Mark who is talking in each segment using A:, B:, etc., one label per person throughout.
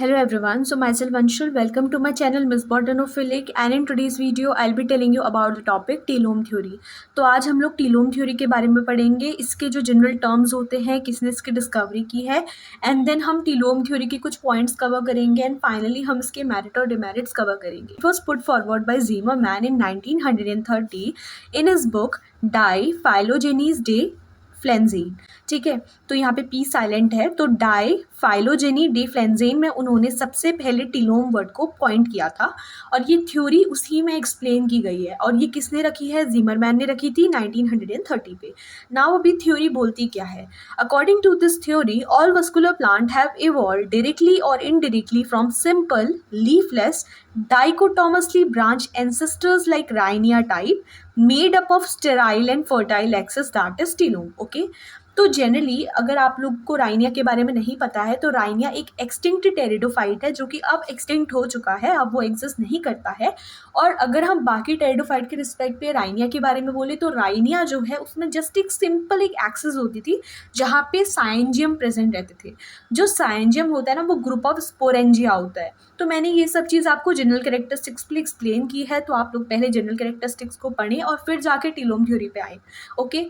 A: Hello everyone, so myself Anshul, welcome to my channel Miss Botanophilic and in today's video I'll be telling you about the topic telome theory. तो आज हम लोग टीलोम theory के बारे में पढ़ेंगे, इसके जो जनरल टर्म्स होते हैं, किसने इसकी डिस्कवरी की है, एंड देन हम टीलोम थ्योरी के कुछ पॉइंट्स कवर करेंगे एंड फाइनली हम इसके मेरिट और डिमेरिट्स कवर करेंगे। It was put forward by Zimmermann in 1930 in his book Die Phylogenie der Pflanzen. ठीक है, तो यहाँ पे पी साइलेंट है, तो डाई फाइलोजेनी डे फ्लेंजेन में उन्होंने सबसे पहले टीलोम वर्ड को पॉइंट किया था और ये थ्योरी उसी में एक्सप्लेन की गई है। और ये किसने रखी है? ज़ीमरमैन ने रखी थी 1930 पे। नाउ अभी थ्योरी बोलती क्या है? According to this theory all vascular plant have evolved directly और indirectly from simple leafless dichotomously branched ancestors like Rhynia type made up of sterile and fertile axis that is telome. Okay, तो generally अगर आप लोग को Rhynia के बारे में नहीं पता है तो राइनिया एक एक्सटिंक्ट टेरिडोफाइट है जो कि अब एक्सटिंक्ट हो चुका है, अब वो एग्जिस्ट नहीं करता है। और अगर हम बाकी टेरिडोफाइट के रिस्पेक्ट पे राइनिया के बारे में बोले तो राइनिया जो है उसमें जस्ट एक सिंपल एक एक्सिस होती थी जहाँ पे साइंजियम प्रेजेंट रहते थे। जो साइंजियम होता है ना वो ग्रुप ऑफ स्पोरेंजिया होता है। तो मैंने ये सब चीज़ आपको जनरल कैरेक्टरिस्टिक्स पे एक्सप्लेन की है, तो आप लोग पहले जनरल कैरेक्टरिस्टिक्स को पढ़ें और फिर जाके टीलोम थ्योरी पे आए। ओके,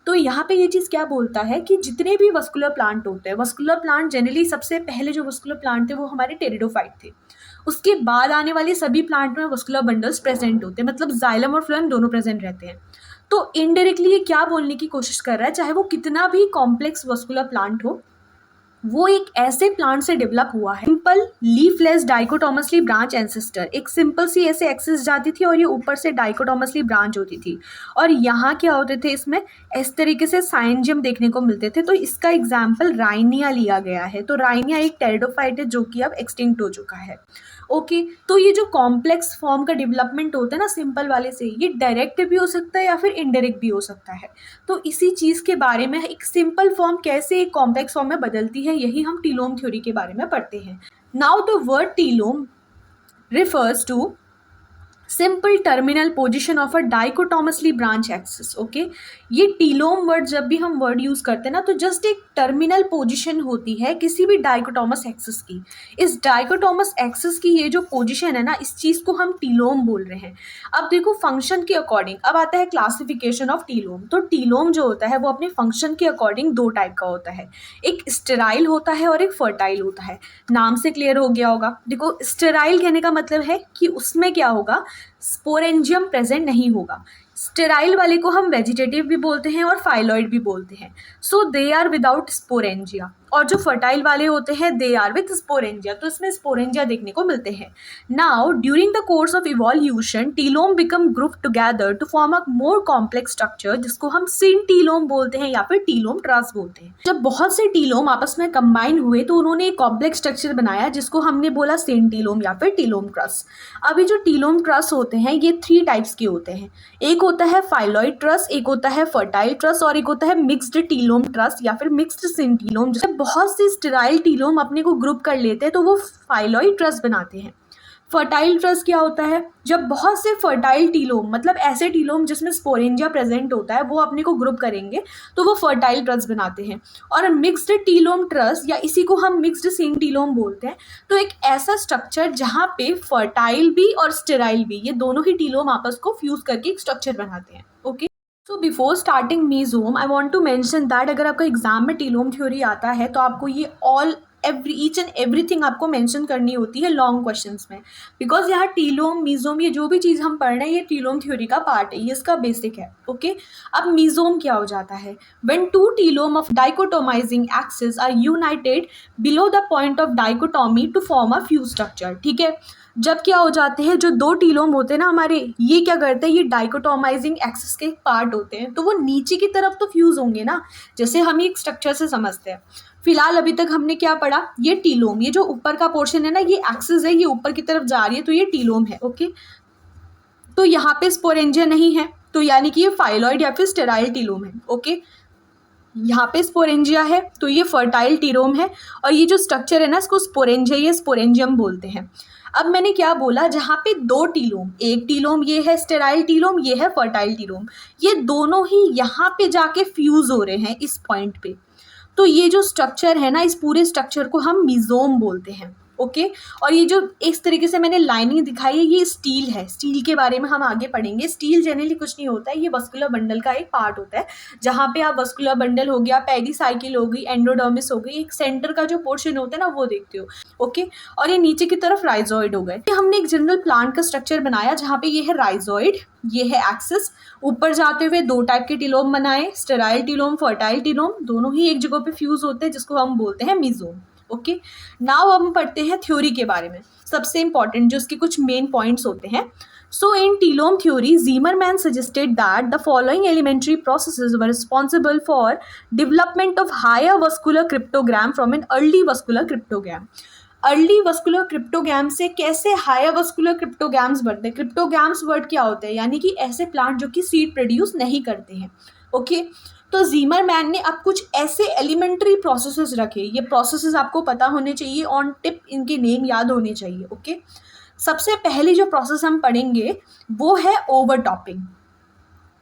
A: तो यहाँ पे ये चीज़ क्या बोलता है कि जितने भी वस्कुलर प्लांट होते हैं, वस्कुलर प्लांट जनरली सबसे पहले जो वस्कुलर प्लांट थे वो हमारे टेरिडोफाइट थे। उसके बाद आने वाले सभी प्लांट में वस्कुलर बंडल्स प्रेजेंट होते हैं, मतलब जाइलम और फ्लोएम दोनों प्रेजेंट रहते हैं। तो इनडायरेक्टली ये क्या बोलने की कोशिश कर रहा है, चाहे वो कितना भी कॉम्प्लेक्स वस्कुलर प्लांट हो, वो एक ऐसे प्लांट से डेवलप हुआ है। Simple leafless dichotomously branch ancestor, एक सिंपल सी ऐसे एक्सिस जाती थी और ये ऊपर से डाइकोटोमसली ब्रांच होती थी और यहाँ क्या होते थे, इसमें इस तरीके से साइंजियम देखने को मिलते थे। तो इसका एग्जाम्पल राइनिया लिया गया है। तो राइनिया एक टेरिडोफाइट है जो कि अब एक्सटिंक्ट हो चुका है। ओके, तो ये जो कॉम्प्लेक्स फॉर्म का डेवलपमेंट होता है ना सिंपल वाले से, ये डायरेक्ट भी हो सकता है या फिर इनडायरेक्ट भी हो सकता है। तो इसी चीज़ के बारे में एक सिंपल फॉर्म कैसे एक कॉम्प्लेक्स फॉर्म में बदलती है, यही हम टीलोम थ्योरी के बारे में पढ़ते हैं। Now the word telome refers to simple terminal position of a dichotomously branch axis. Okay, ये टीलोम वर्ड जब भी हम वर्ड यूज़ करते हैं ना तो जस्ट एक टर्मिनल पोजिशन होती है किसी भी डाइकोटोमस एक्सिस की। इस डाइकोटोमस एक्सिस की ये जो पोजिशन है ना, इस चीज़ को हम टीलोम बोल रहे हैं। अब देखो फंक्शन के अकॉर्डिंग अब आता है क्लासिफिकेशन ऑफ टीलोम। तो टीलोम जो होता है वो अपने फंक्शन के अकॉर्डिंग दो टाइप का होता है, एक स्टेराइल होता है और एक फर्टाइल होता है। नाम से क्लियर हो गया होगा। देखो स्टेराइल कहने का मतलब है कि उसमें क्या होगा, स्पोरेंजियम प्रेजेंट नहीं होगा। स्टेराइल वाले को हम वेजिटेटिव भी बोलते हैं और फाइलॉइड भी बोलते हैं। सो दे आर विदाउट स्पोरेंजिया। और जो फर्टाइल वाले होते हैं दे आर विथ स्पोरेंजिया, तो इसमें स्पोरेंजिया देखने को मिलते हैं। Now during the course of evolution telome become group together to form a more complex structure जिसको हम सिंटीलोम बोलते हैं या फिर टीलोम ट्रस बोलते हैं। जब बहुत से टीलोम आपस में कंबाइन हुए तो उन्होंने एक कॉम्प्लेक्स स्ट्रक्चर बनाया जिसको हमने बोला सिंटीलोम या फिर टीलोम ट्रस। अभी जो टीलोम ट्रस होते हैं ये 3 टाइप्स के होते हैं। एक होता है फाइलॉइड ट्रस, एक होता है फर्टाइल ट्रस और एक होता है मिक्स्ड टीलोम ट्रस या फिर मिक्स्ड सिंटीलोम। जब बहुत से स्टेराइल टीलोम अपने को ग्रुप कर लेते हैं तो वो फाइलॉइड ट्रस बनाते हैं। फर्टाइल ट्रस क्या होता है, जब बहुत से फर्टाइल टीलोम मतलब ऐसे टीलोम जिसमें स्पोरेंजिया प्रेजेंट होता है वो अपने को ग्रुप करेंगे तो वो फर्टाइल ट्रस बनाते हैं। और मिक्स्ड टीलोम ट्रस या इसी को हम मिक्स्ड सिंटीलोम बोलते हैं। तो एक ऐसा स्ट्रक्चर जहाँ पे फर्टाइल भी और स्टेराइल भी ये दोनों ही टीलोम आपस को फ्यूज करके एक स्ट्रक्चर बनाते हैं। Okay, so before starting mesome I want to mention that अगर आपका एग्जाम में टीलोम थ्योरी आता है तो आपको ये ईच एंड एवरीथिंग आपको मेंशन करनी होती है लॉन्ग क्वेश्चंस में, बिकॉज यहाँ टीलोम मीजोम ये जो भी चीज़ हम पढ़ रहे हैं ये टीलोम थ्योरी का पार्ट है, ये इसका बेसिक है। ओके, अब मीजोम क्या हो जाता है, when 2 telome of dichotomizing axis are united below the point of dichotomy to form a fuse structure. ठीक है, जब क्या हो जाते हैं, जो 2 टीलोम होते हैं ना हमारे, ये क्या करते हैं, ये डाइकोटोमाइजिंग एक्सिस के एक पार्ट होते हैं तो वो नीचे की तरफ तो फ्यूज होंगे ना, जैसे हम एक स्ट्रक्चर से समझते हैं। फिलहाल अभी तक हमने क्या पढ़ा, ये टीलोम, ये जो ऊपर का पोर्शन है ना ये एक्सिस है, ये ऊपर की तरफ जा रही है तो ये टीलोम है। ओके, तो यहाँ पे स्पोरेंजिया नहीं है तो यानी कि ये फाइलॉइड या फिर स्टेराइल टीलोम है। ओके, यहाँ पे स्पोरेंजिया है तो ये फर्टाइल टीलोम है और ये जो स्ट्रक्चर है ना इसको स्पोरेंजिया या स्पोरेंजियम बोलते हैं। अब मैंने क्या बोला, जहाँ पे 2 टीलोम, एक टीलोम ये है स्टेराइल टीलोम, ये है फर्टाइल टीलोम, ये दोनों ही यहाँ पे जाके फ्यूज हो रहे हैं इस पॉइंट पे। तो ये जो स्ट्रक्चर है ना, इस पूरे स्ट्रक्चर को हम मीजोम बोलते हैं। ओके। और ये जो इस तरीके से मैंने लाइनिंग दिखाई है ये स्टील है, स्टील के बारे में हम आगे पढ़ेंगे। स्टील जनरली कुछ नहीं होता है, ये वस्कुलर बंडल का एक पार्ट होता है, जहाँ पे आप वस्कुलर बंडल हो गया, पेरिसाइकिल हो गई, एंडोडर्मिस हो गई, एक सेंटर का जो पोर्शन होता है ना वो देखते हो, ओके। और ये नीचे की तरफ राइजोइड हो गए। हमने एक जनरल प्लांट का स्ट्रक्चर बनाया जहाँ पे ये है राइजोइड, ये है एक्सिस, ऊपर जाते हुए दो टाइप के टिलोम बनाए, स्टेराइल टिलोम, फर्टाइल टिलोम, दोनों ही एक जगह पे फ्यूज होते हैं जिसको हम बोलते हैं मीजोम, ओके। नाउ हम पढ़ते हैं थ्योरी के बारे में, सबसे इंपॉर्टेंट जो उसके कुछ मेन पॉइंट्स होते हैं। So in telome theory, Zimmermann suggested that the following elementary processes were responsible for development of higher vascular cryptogram from an early vascular cryptogram. Early vascular cryptogram से कैसे हायर वस्कुलर क्रिप्टोग्राम्स बढ़ते हैं। क्रिप्टोग्राम्स word क्या होते हैं, यानी कि ऐसे प्लांट जो कि सीड प्रोड्यूस नहीं करते हैं, ओके। तो ज़ीमरमैन ने अब कुछ ऐसे एलिमेंट्री प्रोसेसेस रखे, ये प्रोसेसेस आपको पता होने चाहिए, ऑन टिप इनके नेम याद होने चाहिए, ओके। सबसे पहली जो प्रोसेस हम पढ़ेंगे वो है ओवरटॉपिंग।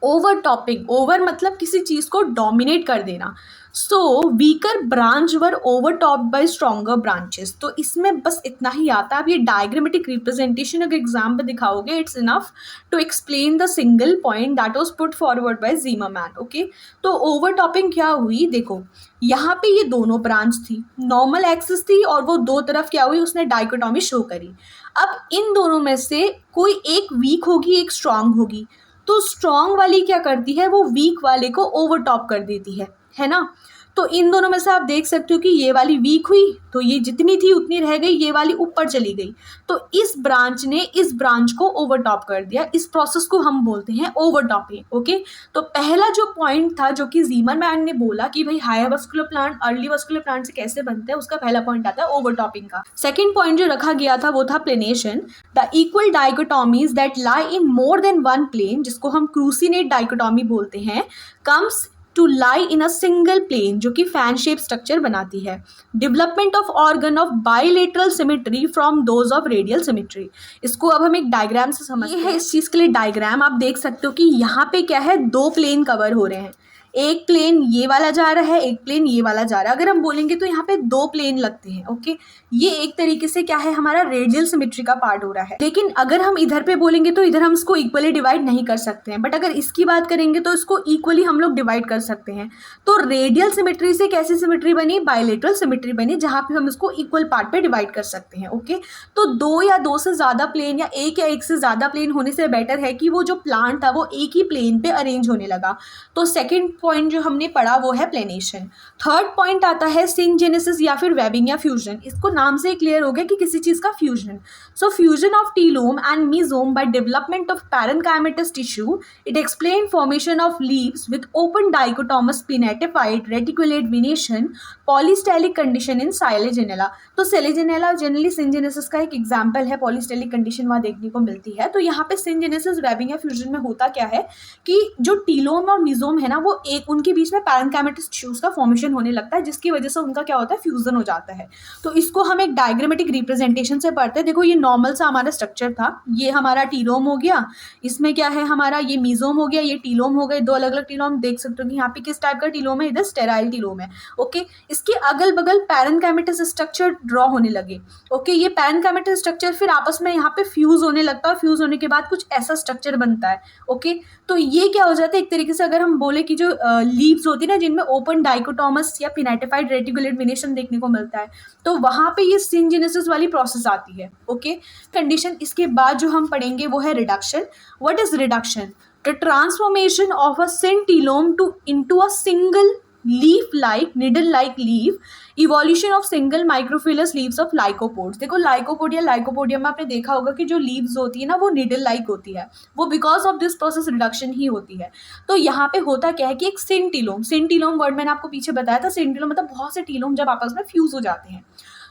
A: ओवरटॉपिंग, ओवर मतलब किसी चीज़ को डोमिनेट कर देना। सो वीकर ब्रांच वर ओवरटॉप्ड बाय स्ट्रॉन्गर ब्रांचेस। तो इसमें बस इतना ही आता है। आप ये डायग्रामेटिक रिप्रेजेंटेशन अगर एग्जाम पे दिखाओगे it's enough to explain the single point that was put forward by Zimmermann, okay. तो ओवरटॉपिंग क्या हुई, देखो यहाँ पे ये दोनों ब्रांच थी, नॉर्मल एक्सिस थी और वो दो तरफ क्या हुई, उसने डाइकोटॉमी शो करी। अब इन दोनों में से कोई एक वीक होगी, एक स्ट्रांग होगी, तो स्ट्रॉन्ग वाली क्या करती है, वो वीक वाले को ओवरटॉप कर देती है ना। तो इन दोनों में से आप देख सकते हो कि ये वाली वीक हुई तो ये जितनी थी उतनी रह गई, ये वाली ऊपर चली गई, तो इस ब्रांच ने इस ब्रांच को ओवरटॉप कर दिया। इस प्रोसेस को हम बोलते हैं ओवरटॉपिंग, ओके। तो पहला जो पॉइंट था जो कि ज़ीमरमैन ने बोला कि भाई higher vascular plant early vascular plant से कैसे बनते हैं, उसका पहला पॉइंट आता है ओवरटॉपिंग का। सेकेंड पॉइंट जो रखा गया था वो था planation, the equal dichotomies that lie in more than one plane, जिसको हम क्रूसिनेट डाइकोटॉमी बोलते हैं, comes to lie in a single plane, जो कि फैन शेप स्ट्रक्चर बनाती है। Development of organ of bilateral symmetry from those of radial symmetry. इसको अब हम एक डायग्राम से समझते हैं। इस चीज़ के लिए डायग्राम आप देख सकते हो कि यहाँ पे क्या है, दो प्लेन कवर हो रहे हैं, एक प्लेन ये वाला जा रहा है, एक प्लेन ये वाला जा रहा है। अगर हम बोलेंगे तो यहाँ पे दो प्लेन लगते हैं, ओके। ये एक तरीके से क्या है, हमारा रेडियल सिमेट्री का पार्ट हो रहा है। लेकिन अगर हम इधर पे बोलेंगे तो इधर हम इसको इक्वली डिवाइड नहीं कर सकते हैं, बट अगर इसकी बात करेंगे तो इसको इक्वली हम लोग डिवाइड कर सकते हैं। तो रेडियल सिमेट्री से कैसी सिमेट्री बनी, बाइलेटरल सिमेट्री बनी, जहाँ पे हम इसको इक्वल पार्ट पे डिवाइड कर सकते हैं, ओके। तो दो या दो से ज़्यादा प्लेन या एक से ज़्यादा प्लेन होने से बेटर है कि वो जो प्लांट था वो एक ही प्लेन पे अरेंज होने लगा। तो सेकेंड पॉइंट जो हमने पढ़ा वो है प्लेनेशन। थर्ड पॉइंट आता है सिंजेनेसिस या फिर वेबिंग या फ्यूजन। इसको नाम से क्लियर हो गया कि किसी चीज का fusion. So fusion of telome and mesome by development of parenchymatous tissue, it explain formation of leaves with open dichotomous pinnatified reticulate venation polystelic condition in Selaginella. तो सेलेजेनेला जनरली सिंजेनेसिस का एक example है, पॉलीस्टेलिक condition वहाँ देखने को मिलती है। तो यहाँ पे सिंजेनेसिस वेबिंग या फ्यूजन में होता क्या है कि जो टीलोम और मीजोम है ना वो एक उनके बीच में पैरेन्काइमेटस टिश्यूज का फॉर्मेशन होने लगता है, जिसकी वजह से उनका क्या होता है, फ्यूजन हो जाता है। तो इसको हम एक डायग्रामेटिक रिप्रेजेंटेशन से पढ़ते हैं। देखो ये नॉर्मल सा हमारा स्ट्रक्चर था, ये हमारा टीलोम हो गया, इसमें क्या है हमारा ये मीजोम हो गया, ये टीलोम हो गए, दो अलग अलग टीलोम देख सकते हो कि यहाँ पे किस टाइप का टीलोम है, इधर स्टेराइल टीलोम है, ओके। इसके अगल बगल पैरेन्काइमेटस स्ट्रक्चर ड्रॉ होने लगे, ओके। ये पैरेन्काइमेटस स्ट्रक्चर फिर आपस में यहाँ पे फ्यूज होने लगता है, फ्यूज होने के बाद कुछ ऐसा स्ट्रक्चर बनता है, ओके। तो ये क्या हो जाता है, एक तरीके से अगर हम बोले कि जो लीव्स होती है ना जिनमें ओपन डाइकोटोमस या पिनेटिफाइड रेटिकुलेट वेनेशन देखने को मिलता है, तो वहाँ पे ये सिंजेनेसिस वाली प्रोसेस आती है, ओके। कंडीशन इसके बाद जो हम पढ़ेंगे वो है reduction. What is reduction? The transformation of a syntelome to into a single leaf like needle like leaf, evolution of single microphyllous leaves of lycopods. देखो लाइकोपोडिया लाइकोपोडियम में आपने देखा होगा कि जो लीव्स होती है ना वो निडल लाइक होती है, वो because of this process reduction ही होती है। तो यहाँ पे होता क्या है कि एक सिंटिलोम वर्ड मैंने आपको पीछे बताया था, सिंटिलोम मतलब बहुत से टीलोम जब आपस में फ्यूज हो जाते हैं।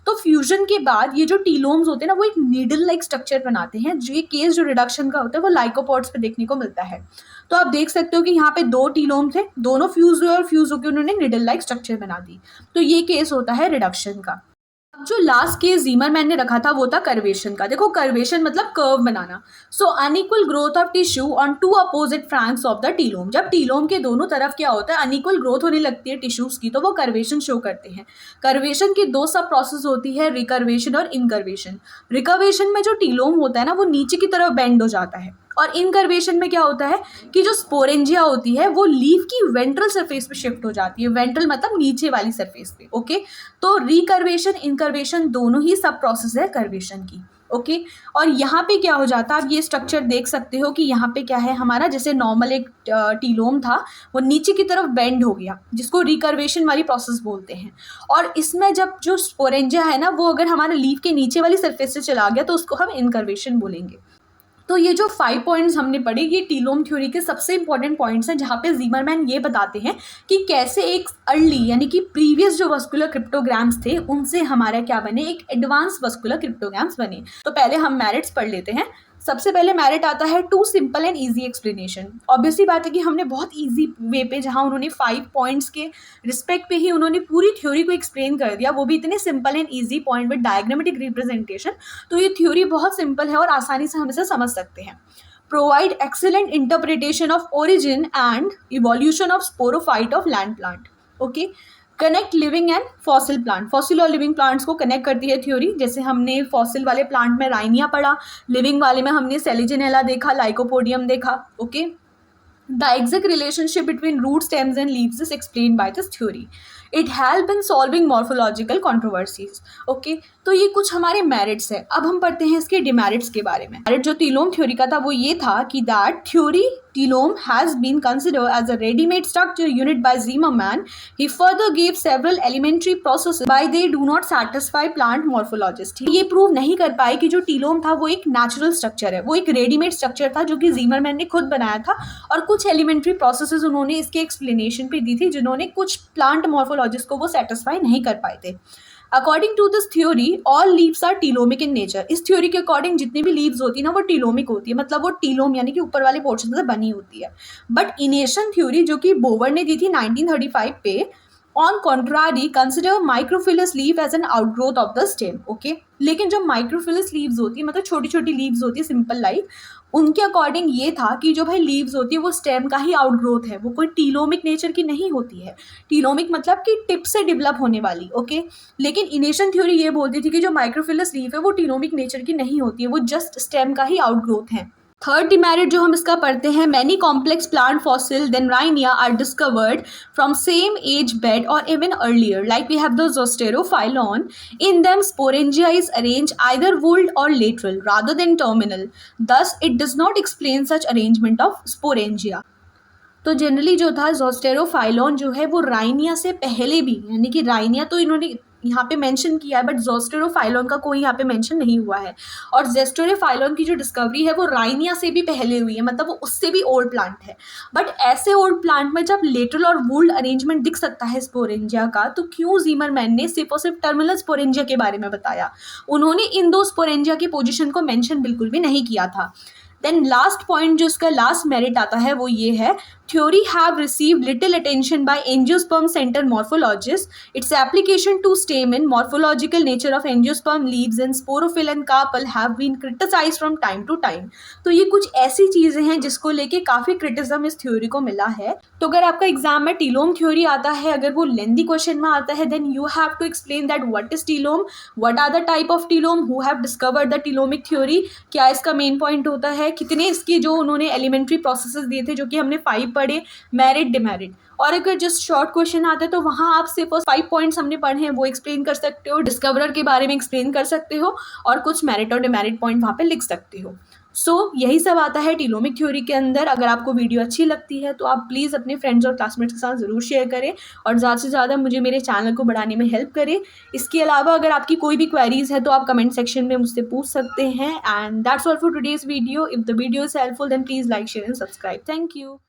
A: तो फ्यूजन के बाद ये जो टीलोम्स होते हैं ना वो एक नीडल लाइक स्ट्रक्चर बनाते हैं। जो ये केस जो रिडक्शन का होता है वो लाइकोपोड्स पे देखने को मिलता है। तो आप देख सकते हो कि यहाँ पे दो टीलोम थे, दोनों फ्यूज हुए और फ्यूज होकर उन्होंने निडल लाइक स्ट्रक्चर बना दी। तो ये केस होता है रिडक्शन का। जो लास्ट केस ज़ीमरमैन ने रखा था वो था कर्वेशन का। देखो कर्वेशन मतलब कर्व बनाना। So unequal growth of tissue on two opposite flanks of the telome. जब टीलोम के दोनों तरफ क्या होता है, अनइक्वल ग्रोथ होने लगती है टिश्यूज की, तो वो कर्वेशन शो करते हैं। कर्वेशन की दो सब प्रोसेस होती है, रिकर्वेशन और इनकर्वेशन। रिकर्वेशन में जो टीलोम होता है ना वो नीचे की तरफ बेंड हो जाता है, और इनकर्वेशन में क्या होता है कि जो स्पोरेंजिया होती है वो लीफ की वेंट्रल सरफेस पे शिफ्ट हो जाती है। वेंट्रल मतलब नीचे वाली सरफेस पे। ओके, तो रिकर्वेशन इनकर्वेशन दोनों ही सब प्रोसेस है कर्वेशन की। ओके, और यहाँ पे क्या हो जाता है, आप ये स्ट्रक्चर देख सकते हो कि यहाँ पे क्या है हमारा, जैसे नॉर्मल एक टीलोम था वो नीचे की तरफ बेंड हो गया, जिसको रिकर्वेशन वाली प्रोसेस बोलते हैं। और इसमें जब जो स्पोरेंजिया है ना वो अगर हमारे लीफ के नीचे वाली सरफेस से चला गया तो उसको हम इनकर्वेशन बोलेंगे। तो ये जो 5 पॉइंट्स हमने पढ़े ये टीलोम थ्योरी के सबसे इंपॉर्टेंट पॉइंट्स हैं, जहाँ पे ज़ीमरमैन ये बताते हैं कि कैसे एक अर्ली यानी कि प्रीवियस जो वस्कुलर क्रिप्टोग्राम्स थे उनसे हमारा क्या बने, एक एडवांस वस्कुलर क्रिप्टोग्राम्स बने। तो पहले हम मेरिट्स पढ़ लेते हैं। सबसे पहले मेरिट आता है to simple and easy explanation. Obviously बात है कि हमने बहुत ईजी वे पे, जहाँ उन्होंने 5 पॉइंट्स के रिस्पेक्ट पे ही उन्होंने पूरी थ्योरी को एक्सप्लेन कर दिया, वो भी इतने simple and easy point with diagrammatic representation. तो ये थ्योरी बहुत सिंपल है और आसानी से हम इसे समझ सकते हैं। Provide excellent interpretation of origin and evolution of sporophyte of land plant. Okay, connect living and fossil plant. Fossil और लिविंग प्लांट्स को कनेक्ट करती है थ्योरी। जैसे हमने फॉसिल वाले प्लांट में राइनिया पढ़ा, लिविंग वाले में हमने सेलिजिनेला देखा, लाइकोपोडियम देखा। Okay, the exact relationship between root, stems and leaves is explain by this theory. It help in solving morphological controversies. Okay, तो ये कुछ हमारे मेरिट्स है। अब हम पढ़ते हैं इसके डिमेरिट्स के बारे में। मेरिट जो टीलोम थ्योरी का था वो ये था कि that theory telome has been considered as a ready-made structure unit by Zimmermann. He further gave several elementary processes why they do not satisfy plant morphologists. ये प्रूव नहीं कर पाए कि जो टीलोम था वो एक नेचुरल स्ट्रक्चर है, वो एक रेडीमेड स्ट्रक्चर था जो कि ज़ीमरमैन ने खुद बनाया था, और कुछ एलिमेंट्री प्रोसेसेस उन्होंने इसके एक्सप्लेनेशन पे दी थी जिन्होंने कुछ प्लांट मॉर्फोलॉजिस्ट को वो सेटिस्फाई नहीं कर पाए थे। According to this theory all leaves are telomic in nature. इस थ्योरी के अकॉर्डिंग जितनी भी लीव्स होती है ना वो टीलोमिक होती है, मतलब वो टीलोम यानी कि ऊपर वाले पोर्शन से बनी होती है। बट इनेशन थ्योरी जो कि बोवर ने दी थी 1935 पे, on contrary consider microphyllous leave as an outgrowth of the stem. Okay, लेकिन जो माइक्रोफिलस लीव्स होती है मतलब छोटी छोटी लीव्स होती है सिंपल लाइक, उनके अकॉर्डिंग ये था कि जो भाई लीव्स होती है वो स्टेम का ही आउटग्रोथ है, वो कोई टीलोमिक नेचर की नहीं होती है। टीलोमिक मतलब कि टिप से डेवलप होने वाली। ओके, लेकिन इनेशन थ्योरी ये बोलती थी कि जो माइक्रोफिलस लीफ है वो टीलोमिक नेचर की नहीं होती है, वो जस्ट स्टेम का ही आउटग्रोथ है। थर्ड डिमेरिट जो हम इसका पढ़ते हैं, many complex plant fossil than Rhynia are discovered from same age bed or even earlier, like we have the Zosterophyllum. In them sporangia is arrange either whorled or lateral rather than terminal, thus it does not explain such arrangement of sporangia। तो generally जो था ज़ोस्टेरोफाइलॉन जो है वो Rhynia से पहले भी, यानी कि राइनिया तो इन्होंने यहाँ पे मेंशन किया है बट ज़ोस्टेरोफाइलॉन का कोई यहाँ पे मेंशन नहीं हुआ है। और ज़ोस्टेरोफाइलॉन की जो डिस्कवरी है वो राइनिया से भी पहले हुई है, मतलब वो उससे भी ओल्ड प्लांट है। बट ऐसे ओल्ड प्लांट में जब लेटरल और वुल्ड अरेंजमेंट दिख सकता है स्पोरेंजिया का, तो क्यों ज़ीमरमैन ने सिर्फ और सिर्फ टर्मिनल स्पोरेंजिया के बारे में बताया? उन्होंने इन दो स्पोरेंजिया की पोजिशन को मैंशन बिल्कुल भी नहीं किया था। देन लास्ट पॉइंट जो इसका लास्ट मेरिट आता है वो ये है, theory have received little attention by angiosperm centre morphologist. Its application to stamen, morphological nature of angiosperm leaves and sporophyll and carpel have been criticised from time to time. तो ये कुछ ऐसी चीज़ें हैं जिसको लेके काफ़ी क्रिटिसिज्म इस थ्योरी को मिला है। तो अगर आपका एग्जाम में टीलोम थ्योरी आता है, अगर वो लेंदी क्वेश्चन में आता है, then you have to explain that what is telome, what are the type of telome, who have discovered the telomic theory, क्या इसका मेन पॉइंट होता है, कितने इसकी जो उन्होंने एलिमेंट्री प्रोसेसेस दिए थे जो कि हमने 5 पढ़े, मेरिट डिमेरिट। और अगर जस्ट शॉर्ट क्वेश्चन आता है तो वहाँ आप सिर्फ 5 पॉइंट्स हमने पढ़े हैं वो एक्सप्लेन कर सकते हो, डिस्कवरर के बारे में एक्सप्लेन कर सकते हो, और कुछ मेरिट और डिमेरिट पॉइंट वहाँ पे लिख सकते हो। सो यही सब आता है टीलोमिक थ्योरी के अंदर। अगर आपको वीडियो अच्छी लगती है तो आप प्लीज़ अपने फ्रेंड्स और क्लासमेट्स के साथ ज़रूर शेयर करें और ज़्यादा से ज़्यादा मुझे मेरे चैनल को बढ़ाने में हेल्प करें। इसके अलावा अगर आपकी कोई भी क्वेरीज़ है तो आप कमेंट सेक्शन में मुझसे पूछ सकते हैं। And that's all for today's video. If the video is helpful then please like, share and subscribe. Thank you.